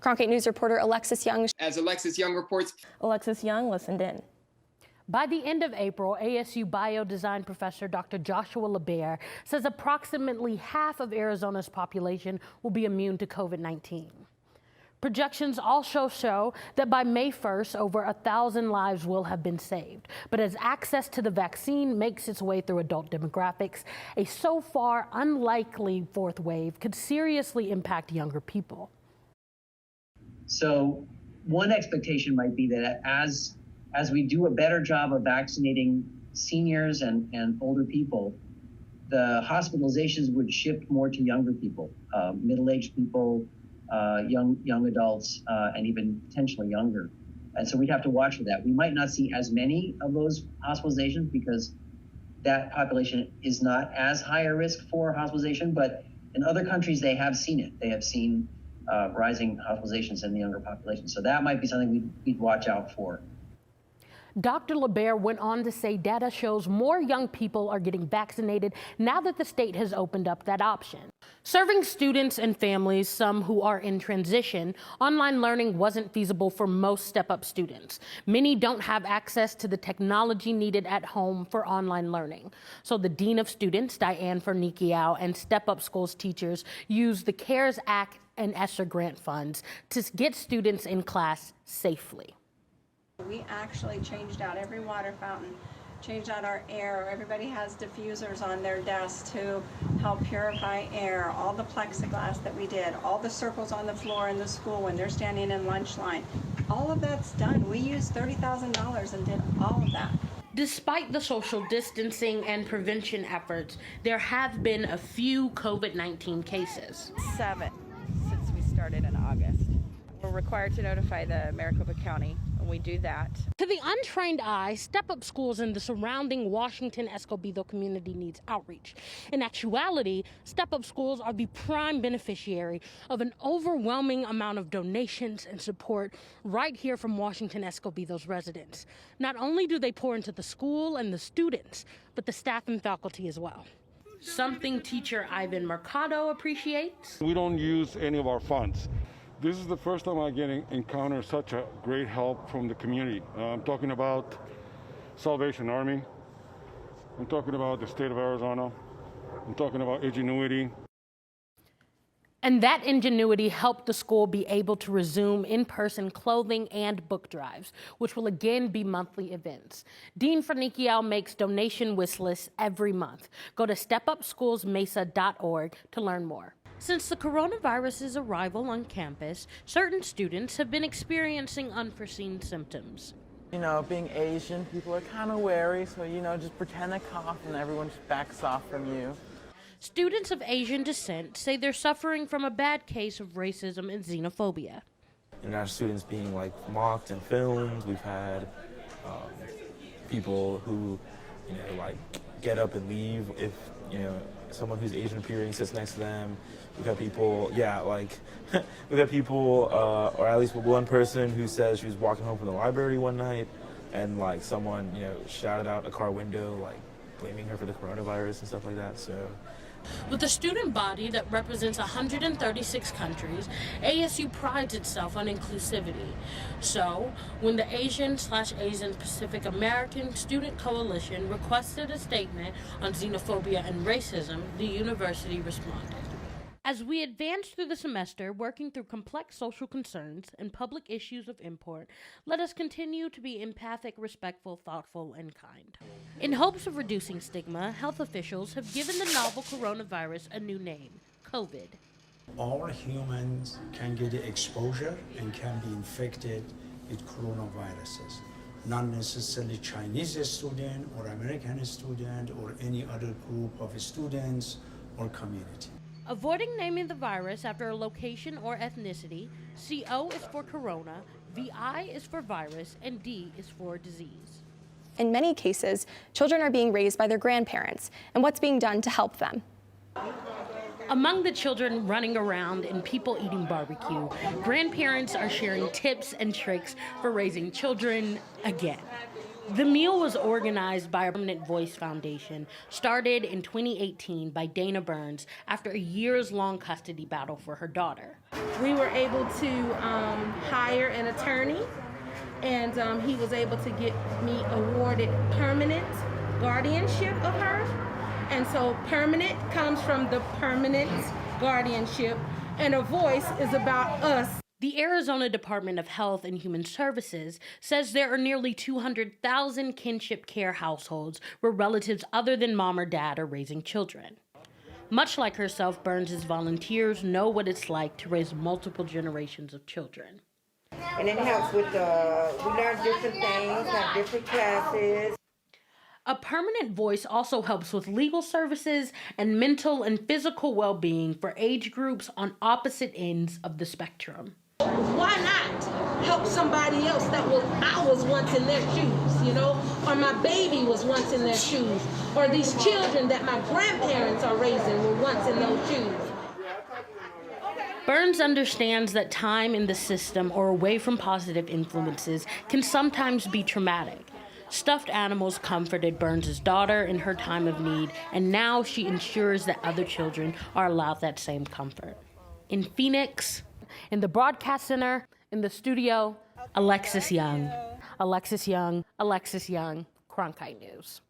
Cronkite News reporter Alexis Young. As Alexis Young reports. Alexis Young listened in. By the end of April, ASU biodesign professor Dr. Joshua LeBaire says approximately half of Arizona's population will be immune to COVID-19. Projections also show that by May 1st, over 1,000 lives will have been saved. But as access to the vaccine makes its way through adult demographics, a so far unlikely fourth wave could seriously impact younger people. So one expectation might be that as we do a better job of vaccinating seniors and older people, the hospitalizations would shift more to younger people, middle-aged people, young adults, and even potentially younger. And so we'd have to watch for that. We might not see as many of those hospitalizations because that population is not as high a risk for hospitalization, but in other countries, they have seen it. They have seen rising hospitalizations in the younger population. So that might be something we'd watch out for. Dr. LeBaire went on to say data shows more young people are getting vaccinated now that the state has opened up that option. Serving students and families, some who are in transition, online learning wasn't feasible for most step-up students. Many don't have access to the technology needed at home for online learning. So the Dean of Students, Diane Fernikiao, and step-up schools teachers used the CARES Act and ESSER grant funds to get students in class safely. We actually changed out every water fountain, changed out our air. Everybody has diffusers on their desks to help purify air. All the plexiglass that we did, all the circles on the floor in the school when they're standing in lunch line. All of that's done. We used $30,000 and did all of that. Despite the social distancing and prevention efforts, there have been a few COVID-19 cases. 7 since we started in August. We're required to notify the Maricopa County, and we do that. To the untrained eye, step-up schools in the surrounding Washington-Escobedo community needs outreach. In actuality, step-up schools are the prime beneficiary of an overwhelming amount of donations and support right here from Washington-Escobedo's residents. Not only do they pour into the school and the students, but the staff and faculty as well. Something teacher Ivan Mercado appreciates. We don't use any of our funds. This is the first time I encounter such a great help from the community. I'm talking about Salvation Army. I'm talking about the state of Arizona. I'm talking about ingenuity. And that ingenuity helped the school be able to resume in-person clothing and book drives, which will again be monthly events. Dean Fernikiao makes donation wish lists every month. Go to stepupschoolsmesa.org to learn more. Since the coronavirus's arrival on campus, certain students have been experiencing unforeseen symptoms. You know, being Asian, people are kind of wary, so, just pretend to cough and everyone just backs off from you. Students of Asian descent say they're suffering from a bad case of racism and xenophobia. And our students being mocked and filmed. We've had people who, get up and leave if, someone who's Asian appearing sits next to them. We've had people, we've had people, or at least one person who says she was walking home from the library one night and someone, shouted out a car window, blaming her for the coronavirus and stuff like that, so. With a student body that represents 136 countries, ASU prides itself on inclusivity. So, when the Asian/Asian Pacific American Student Coalition requested a statement on xenophobia and racism, the university responded. As we advance through the semester, working through complex social concerns and public issues of import, let us continue to be empathic, respectful, thoughtful, and kind. In hopes of reducing stigma, health officials have given the novel coronavirus a new name, COVID. All humans can get exposure and can be infected with coronaviruses. Not necessarily Chinese student or American student or any other group of students or community. Avoiding naming the virus after a location or ethnicity, CO is for corona, VI is for virus, and D is for disease. In many cases, children are being raised by their grandparents, and what's being done to help them? Among the children running around and people eating barbecue, grandparents are sharing tips and tricks for raising children again. The meal was organized by a Permanent Voice Foundation, started in 2018 by Dana Burns after a years-long custody battle for her daughter. We were able to hire an attorney, and he was able to get me awarded permanent guardianship of her. And so permanent comes from the permanent guardianship, and a voice is about us. The Arizona Department of Health and Human Services says there are nearly 200,000 kinship care households where relatives other than mom or dad are raising children. Much like herself, Burns' volunteers know what it's like to raise multiple generations of children. And it helps with we learn different things, have different classes. A permanent voice also helps with legal services and mental and physical well-being for age groups on opposite ends of the spectrum. Why not help somebody else I was once in their shoes, you know, or my baby was once in their shoes, or these children that my grandparents are raising were once in those shoes. Burns understands that time in the system or away from positive influences can sometimes be traumatic. Stuffed animals comforted Burns' daughter in her time of need, and now she ensures that other children are allowed that same comfort. In Phoenix, in the broadcast center, in the studio, Alexis Young. Alexis Young, Alexis Young, Cronkite News.